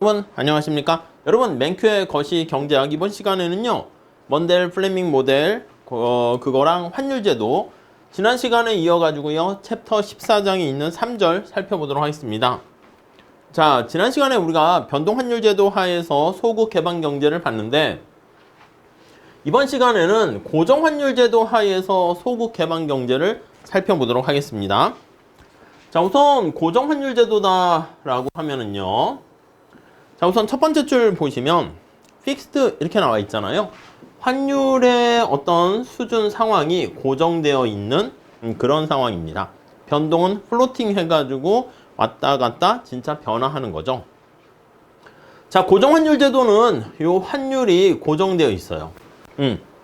여러분 안녕하십니까? 여러분 맨큐의 거시 경제학 이번 시간에는요 먼델 플레밍 모델 그거랑 환율제도 지난 시간에 이어가지고요 챕터 14장에 있는 3절 살펴보도록 하겠습니다. 자, 지난 시간에 우리가 변동환율제도 하에서 소국 개방 경제를 봤는데 이번 시간에는 고정환율제도 하에서 소국 개방 경제를 살펴보도록 하겠습니다. 자, 우선 고정환율제도다라고 하면은요, 자, 우선 첫 번째 줄 보시면 픽스드 이렇게 나와 있잖아요. 환율의 어떤 수준 상황이 고정되어 있는 그런 상황입니다. 변동은 플로팅 해가지고 왔다 갔다 진짜 변화하는 거죠. 자, 고정환율 제도는 요 환율이 고정되어 있어요.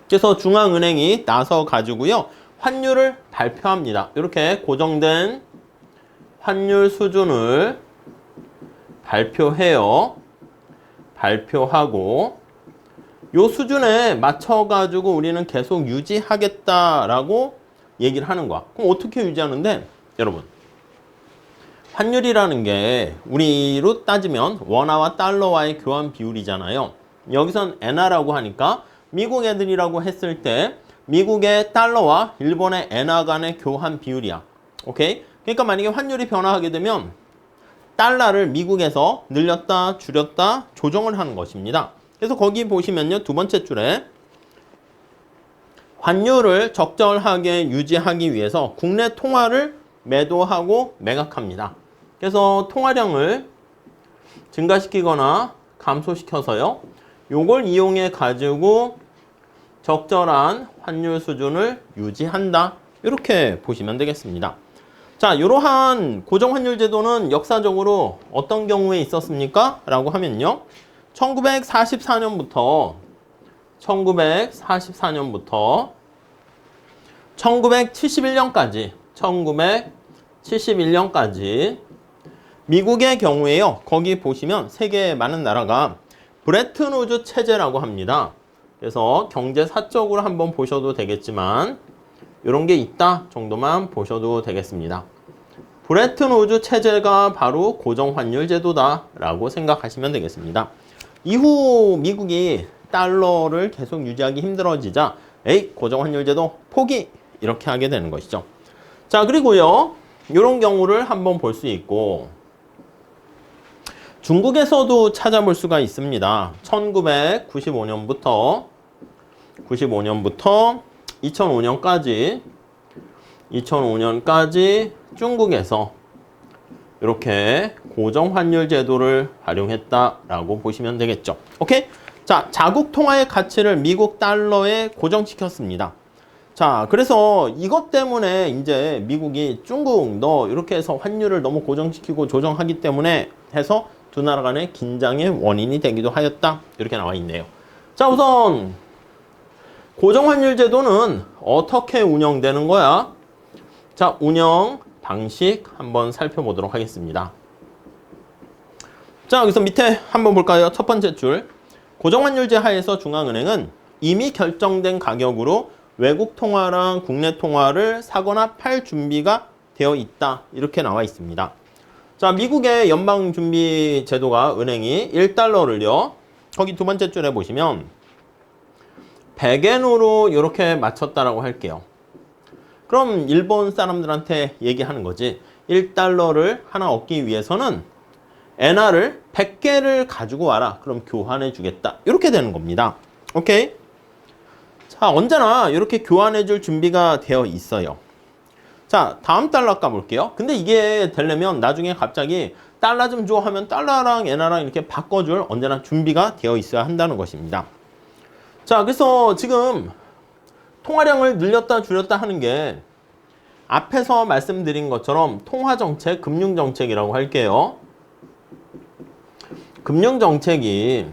그래서 중앙은행이 나서 가지고요 환율을 발표합니다. 이렇게 고정된 환율 수준을 발표하고 요 수준에 맞춰가지고 우리는 계속 유지하겠다라고 얘기를 하는 거야. 그럼 어떻게 유지하는데? 여러분, 환율이라는 게 우리로 따지면 원화와 달러와의 교환 비율이잖아요. 여기선 엔화라고 하니까 미국 애들이라고 했을 때 미국의 달러와 일본의 엔화 간의 교환 비율이야. 오케이? 그러니까 만약에 환율이 변화하게 되면 달러를 미국에서 늘렸다 줄였다 조정을 하는 것입니다. 그래서 거기 보시면요 두 번째 줄에 환율을 적절하게 유지하기 위해서 국내 통화를 매도하고 매각합니다. 그래서 통화량을 증가시키거나 감소시켜서요 요걸 이용해 가지고 적절한 환율 수준을 유지한다. 이렇게 보시면 되겠습니다. 자, 이러한 고정환율 제도는 역사적으로 어떤 경우에 있었습니까? 라고 하면요. 1944년부터 1971년까지 미국의 경우에요. 거기 보시면 세계의 많은 나라가 브레튼우즈 체제라고 합니다. 그래서 경제사적으로 한번 보셔도 되겠지만 이런 게 있다 정도만 보셔도 되겠습니다. 브레튼우즈 체제가 바로 고정환율 제도다라고 생각하시면 되겠습니다. 이후 미국이 달러를 계속 유지하기 힘들어지자 고정환율 제도 포기 이렇게 하게 되는 것이죠. 자, 그리고요 이런 경우를 한번 볼 수 있고 중국에서도 찾아볼 수가 있습니다. 1995년부터 2005년까지 중국에서 이렇게 고정환율 제도를 활용했다라고 보시면 되겠죠. 오케이? 자, 자국 통화의 가치를 미국 달러에 고정시켰습니다. 자, 그래서 이것 때문에 이제 미국이 중국 너 이렇게 해서 환율을 너무 고정시키고 조정하기 때문에 해서 두 나라 간의 긴장의 원인이 되기도 하였다. 이렇게 나와 있네요. 자, 우선 고정환율 제도는 어떻게 운영되는 거야? 자, 운영 방식 한번 살펴보도록 하겠습니다. 자, 여기서 밑에 한번 볼까요? 첫 번째 줄. 고정환율제 하에서 중앙은행은 이미 결정된 가격으로 외국 통화랑 국내 통화를 사거나 팔 준비가 되어 있다. 이렇게 나와 있습니다. 자, 미국의 연방준비제도가 은행이 1달러를요. 거기 두 번째 줄에 보시면 100엔으로 이렇게 맞췄다라고 할게요. 그럼 일본 사람들한테 얘기하는 거지. 1달러를 하나 얻기 위해서는 엔화를 100개를 가지고 와라. 그럼 교환해 주겠다. 이렇게 되는 겁니다. 오케이? 자, 언제나 이렇게 교환해 줄 준비가 되어 있어요. 자, 다음 달러 까볼게요. 근데 이게 되려면 나중에 갑자기 달러 좀 줘 하면 달러랑 엔화랑 이렇게 바꿔줄 언제나 준비가 되어 있어야 한다는 것입니다. 자, 그래서 지금 통화량을 늘렸다 줄였다 하는 게 앞에서 말씀드린 것처럼 통화정책, 금융정책이라고 할게요. 금융정책이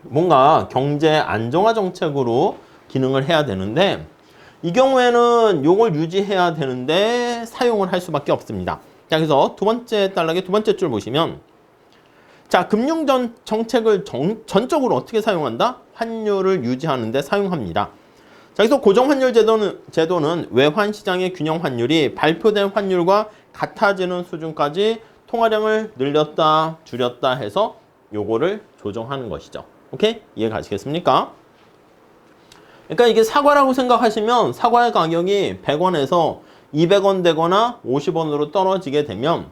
뭔가 경제 안정화 정책으로 기능을 해야 되는데 이 경우에는 이걸 유지해야 되는데 사용을 할 수밖에 없습니다. 자, 그래서 두 번째 단락의 두 번째 줄 보시면 자, 금융정책을 전적으로 어떻게 사용한다? 환율을 유지하는 데 사용합니다. 자, 그래서 고정환율 제도는 외환시장의 균형 환율이 발표된 환율과 같아지는 수준까지 통화량을 늘렸다 줄였다 해서 요거를 조정하는 것이죠. 오케이? 이해 가시겠습니까? 그러니까 이게 사과라고 생각하시면 사과의 가격이 100원에서 200원 되거나 50원으로 떨어지게 되면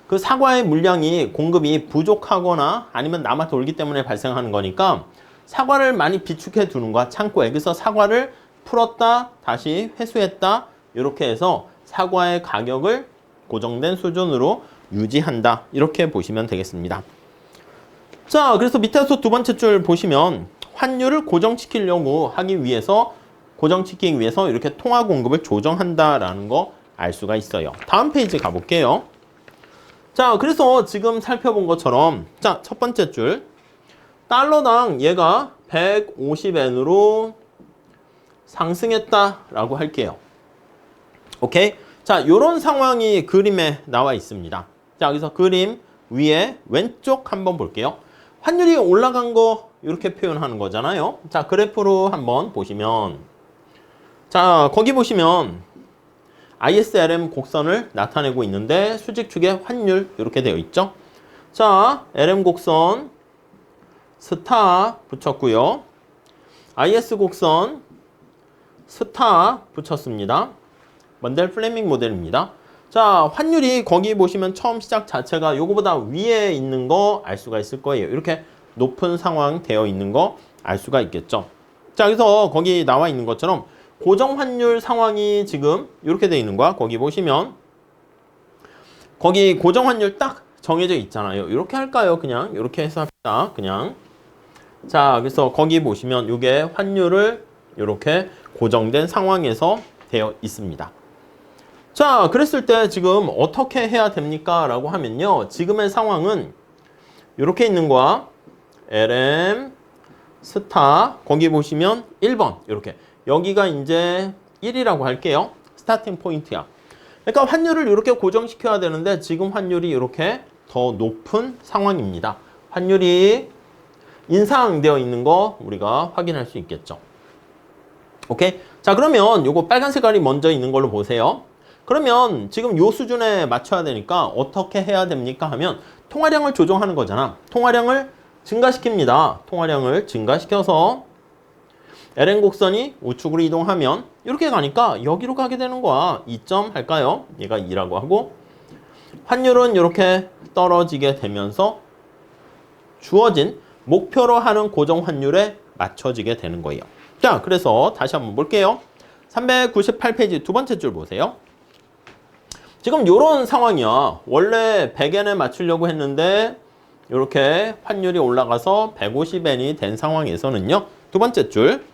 그 사과의 물량이 공급이 부족하거나 아니면 남아 돌기 때문에 발생하는 거니까 사과를 많이 비축해 두는 거야, 창고에. 그래서 사과를 풀었다, 다시 회수했다, 이렇게 해서 사과의 가격을 고정된 수준으로 유지한다. 이렇게 보시면 되겠습니다. 자, 그래서 밑에서 두 번째 줄 보시면 환율을 고정시키려고 하기 위해서 고정시키기 위해서 이렇게 통화 공급을 조정한다라는 거 알 수가 있어요. 다음 페이지 가볼게요. 자, 그래서 지금 살펴본 것처럼 자, 첫 번째 줄 달러당 얘가 150엔으로 상승했다라고 할게요. 오케이? 자, 요런 상황이 그림에 나와 있습니다. 자, 여기서 그림 위에 왼쪽 한번 볼게요. 환율이 올라간 거 이렇게 표현하는 거잖아요. 자, 그래프로 한번 보시면 자, 거기 보시면 ISLM 곡선을 나타내고 있는데 수직축에 환율 이렇게 되어 있죠. 자, LM 곡선 스타 붙였고요. IS 곡선 스타 붙였습니다. 먼델 플레밍 모델입니다. 자, 환율이 거기 보시면 처음 시작 자체가 요거보다 위에 있는 거 알 수가 있을 거예요. 이렇게 높은 상황 되어 있는 거 알 수가 있겠죠. 자, 그래서 거기 나와 있는 것처럼 고정 환율 상황이 지금 이렇게 되어 있는 거야. 거기 보시면 거기 고정 환율 딱 정해져 있잖아요. 이렇게 할까요? 그냥 이렇게 해서 합시다. 그냥 자, 그래서 거기 보시면 이게 환율을 이렇게 고정된 상황에서 되어 있습니다. 자, 그랬을 때 지금 어떻게 해야 됩니까? 라고 하면요. 지금의 상황은 이렇게 있는 거야. LM 스타 거기 보시면 1번 이렇게 여기가 이제 1이라고 할게요. 스타팅 포인트야. 그러니까 환율을 이렇게 고정시켜야 되는데 지금 환율이 이렇게 더 높은 상황입니다. 환율이 인상되어 있는 거 우리가 확인할 수 있겠죠. 오케이? 자, 그러면 요거 빨간 색깔이 먼저 있는 걸로 보세요. 그러면 지금 요 수준에 맞춰야 되니까 어떻게 해야 됩니까? 하면 통화량을 조정하는 거잖아. 통화량을 증가시킵니다. 통화량을 증가시켜서 LN 곡선이 우측으로 이동하면 이렇게 가니까 여기로 가게 되는 거야. 2점 할까요? 얘가 2라고 하고 환율은 이렇게 떨어지게 되면서 주어진 목표로 하는 고정 환율에 맞춰지게 되는 거예요. 자, 그래서 다시 한번 볼게요. 398페이지 두 번째 줄 보세요. 지금 이런 상황이야. 원래 100엔에 맞추려고 했는데 이렇게 환율이 올라가서 150엔이 된 상황에서는요. 두 번째 줄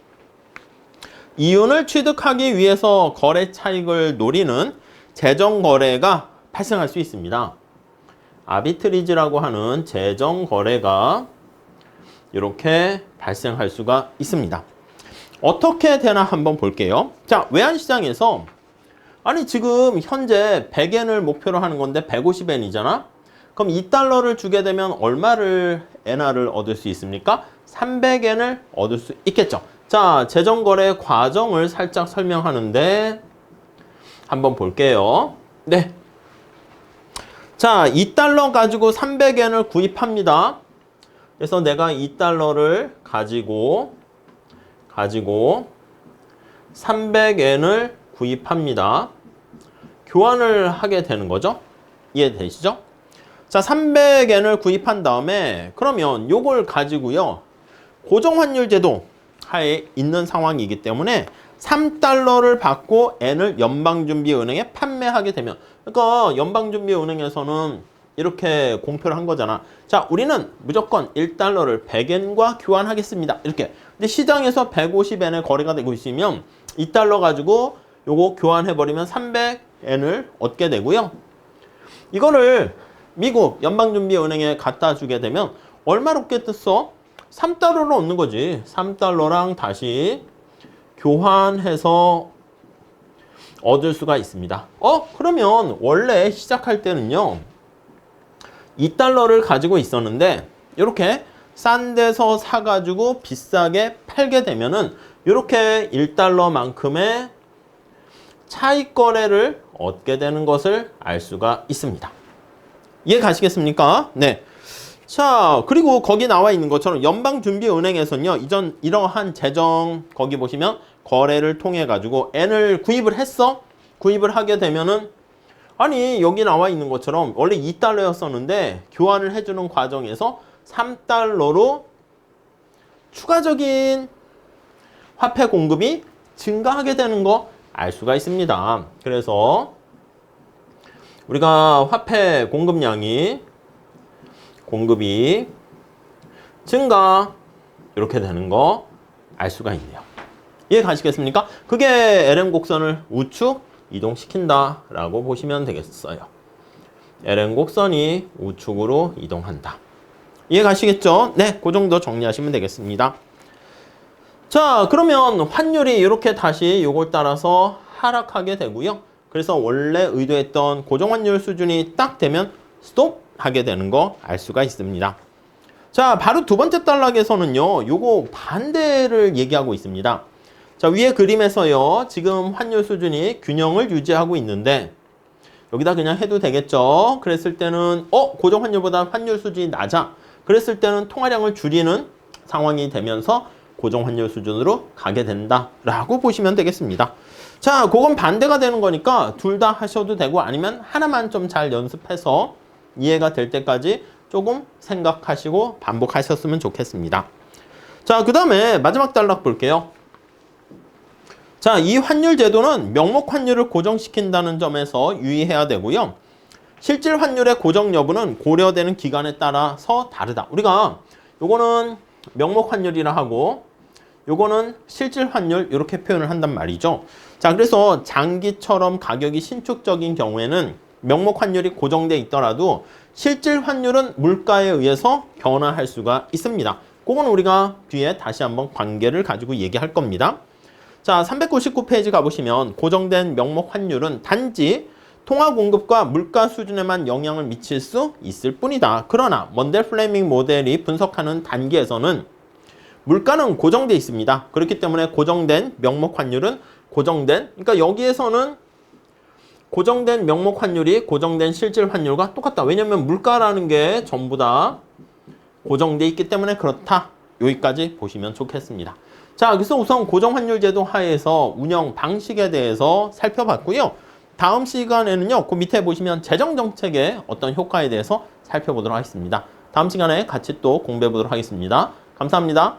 이윤을 취득하기 위해서 거래 차익을 노리는 재정 거래가 발생할 수 있습니다. 아비트리지라고 하는 재정 거래가 이렇게 발생할 수가 있습니다. 어떻게 되나 한번 볼게요. 자, 외환시장에서 아니 지금 현재 100엔을 목표로 하는 건데 150엔이잖아. 그럼 2달러를 주게 되면 얼마를 엔화를 얻을 수 있습니까? 300엔을 얻을 수 있겠죠. 자, 재정거래 과정을 살짝 설명하는데 한번 볼게요. 네. 자, 2달러 가지고 300엔을 구입합니다. 그래서 내가 2달러를 가지고 300엔을 구입합니다. 교환을 하게 되는 거죠. 이해되시죠? 자, 300엔을 구입한 다음에 그러면 요걸 가지고요. 고정환율 제도 하에 있는 상황이기 때문에 3달러를 받고 N을 연방준비은행에 판매하게 되면 그러니까 연방준비은행에서는 이렇게 공표를 한 거잖아. 자, 우리는 무조건 1달러를 100엔과 교환하겠습니다. 이렇게. 근데 시장에서 150엔에 거래가 되고 있으면 2달러 가지고 요거 교환해버리면 300엔을 얻게 되고요. 이거를 미국 연방준비은행에 갖다 주게 되면 얼마로 얻겠어? 3달러로 얻는 거지. 3달러랑 다시 교환해서 얻을 수가 있습니다. 그러면 원래 시작할 때는요. 2달러를 가지고 있었는데 이렇게 싼 데서 사가지고 비싸게 팔게 되면은 이렇게 1달러만큼의 차익 거래를 얻게 되는 것을 알 수가 있습니다. 이해 가시겠습니까? 네. 자, 그리고 거기 나와 있는 것처럼 연방준비은행에서는요, 이전 이러한 재정, 거기 보시면 거래를 통해 가지고 N을 구입을 했어? 구입을 하게 되면은, 아니, 여기 나와 있는 것처럼 원래 2달러였었는데 교환을 해주는 과정에서 3달러로 추가적인 화폐 공급이 증가하게 되는 거 알 수가 있습니다. 그래서 우리가 화폐 공급이 증가 이렇게 되는 거 알 수가 있네요. 이해 가시겠습니까? 그게 LM 곡선을 우측 이동시킨다 라고 보시면 되겠어요. LM 곡선이 우측으로 이동한다. 이해 가시겠죠? 네, 그 정도 정리하시면 되겠습니다. 자, 그러면 환율이 이렇게 다시 요걸 따라서 하락하게 되고요. 그래서 원래 의도했던 고정환율 수준이 딱 되면 스톱 하게 되는 거 알 수가 있습니다. 자, 바로 두 번째 단락에서는요, 요거 반대를 얘기하고 있습니다. 자, 위에 그림에서요, 지금 환율 수준이 균형을 유지하고 있는데, 여기다 그냥 해도 되겠죠? 그랬을 때는, 고정 환율보다 환율 수준이 낮아. 그랬을 때는 통화량을 줄이는 상황이 되면서 고정 환율 수준으로 가게 된다라고 보시면 되겠습니다. 자, 그건 반대가 되는 거니까 둘 다 하셔도 되고 아니면 하나만 좀 잘 연습해서 이해가 될 때까지 조금 생각하시고 반복하셨으면 좋겠습니다. 자, 그 다음에 마지막 단락 볼게요. 자, 이 환율 제도는 명목 환율을 고정시킨다는 점에서 유의해야 되고요. 실질 환율의 고정 여부는 고려되는 기간에 따라서 다르다. 우리가 요거는 명목 환율이라 하고 요거는 실질 환율 이렇게 표현을 한단 말이죠. 자, 그래서 장기처럼 가격이 신축적인 경우에는 명목 환율이 고정돼 있더라도 실질 환율은 물가에 의해서 변화할 수가 있습니다. 그건 우리가 뒤에 다시 한번 관계를 가지고 얘기할 겁니다. 자, 399페이지 가보시면 고정된 명목 환율은 단지 통화 공급과 물가 수준에만 영향을 미칠 수 있을 뿐이다. 그러나 먼델 플레밍 모델이 분석하는 단계에서는 물가는 고정돼 있습니다. 그렇기 때문에 고정된 명목 환율은 그러니까 여기에서는 고정된 명목 환율이 고정된 실질 환율과 똑같다. 왜냐면 물가라는 게 전부 다 고정돼 있기 때문에 그렇다. 여기까지 보시면 좋겠습니다. 자, 그래서 우선 고정 환율 제도 하에서 운영 방식에 대해서 살펴봤고요. 다음 시간에는요, 그 밑에 보시면 재정 정책의 어떤 효과에 대해서 살펴보도록 하겠습니다. 다음 시간에 같이 또 공부해 보도록 하겠습니다. 감사합니다.